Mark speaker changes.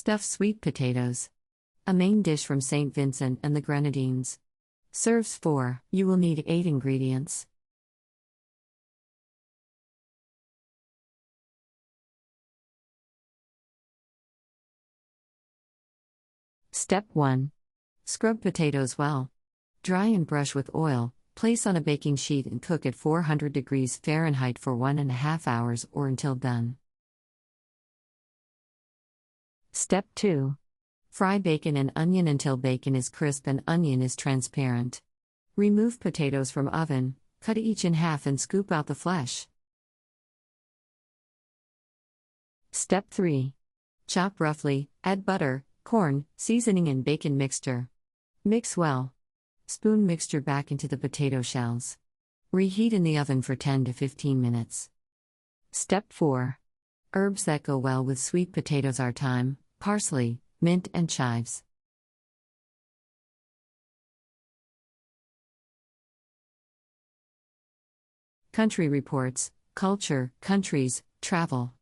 Speaker 1: Stuffed sweet potatoes. A main dish from Saint Vincent and the Grenadines. Serves 4. You will need 8 ingredients. Step 1. Scrub potatoes well. Dry and brush with oil, place on a baking sheet and cook at 400 degrees Fahrenheit for 1.5 hours or until done. Step 2. Fry bacon and onion until bacon is crisp and onion is transparent. Remove potatoes from oven, cut each in half and scoop out the flesh. Step 3. Chop roughly, add butter, corn, seasoning and bacon mixture. Mix well. Spoon mixture back into the potato shells. Reheat in the oven for 10 to 15 minutes. Step 4. Herbs that go well with sweet potatoes are thyme, parsley, mint and chives. Country Reports, Culture, Countries, Travel.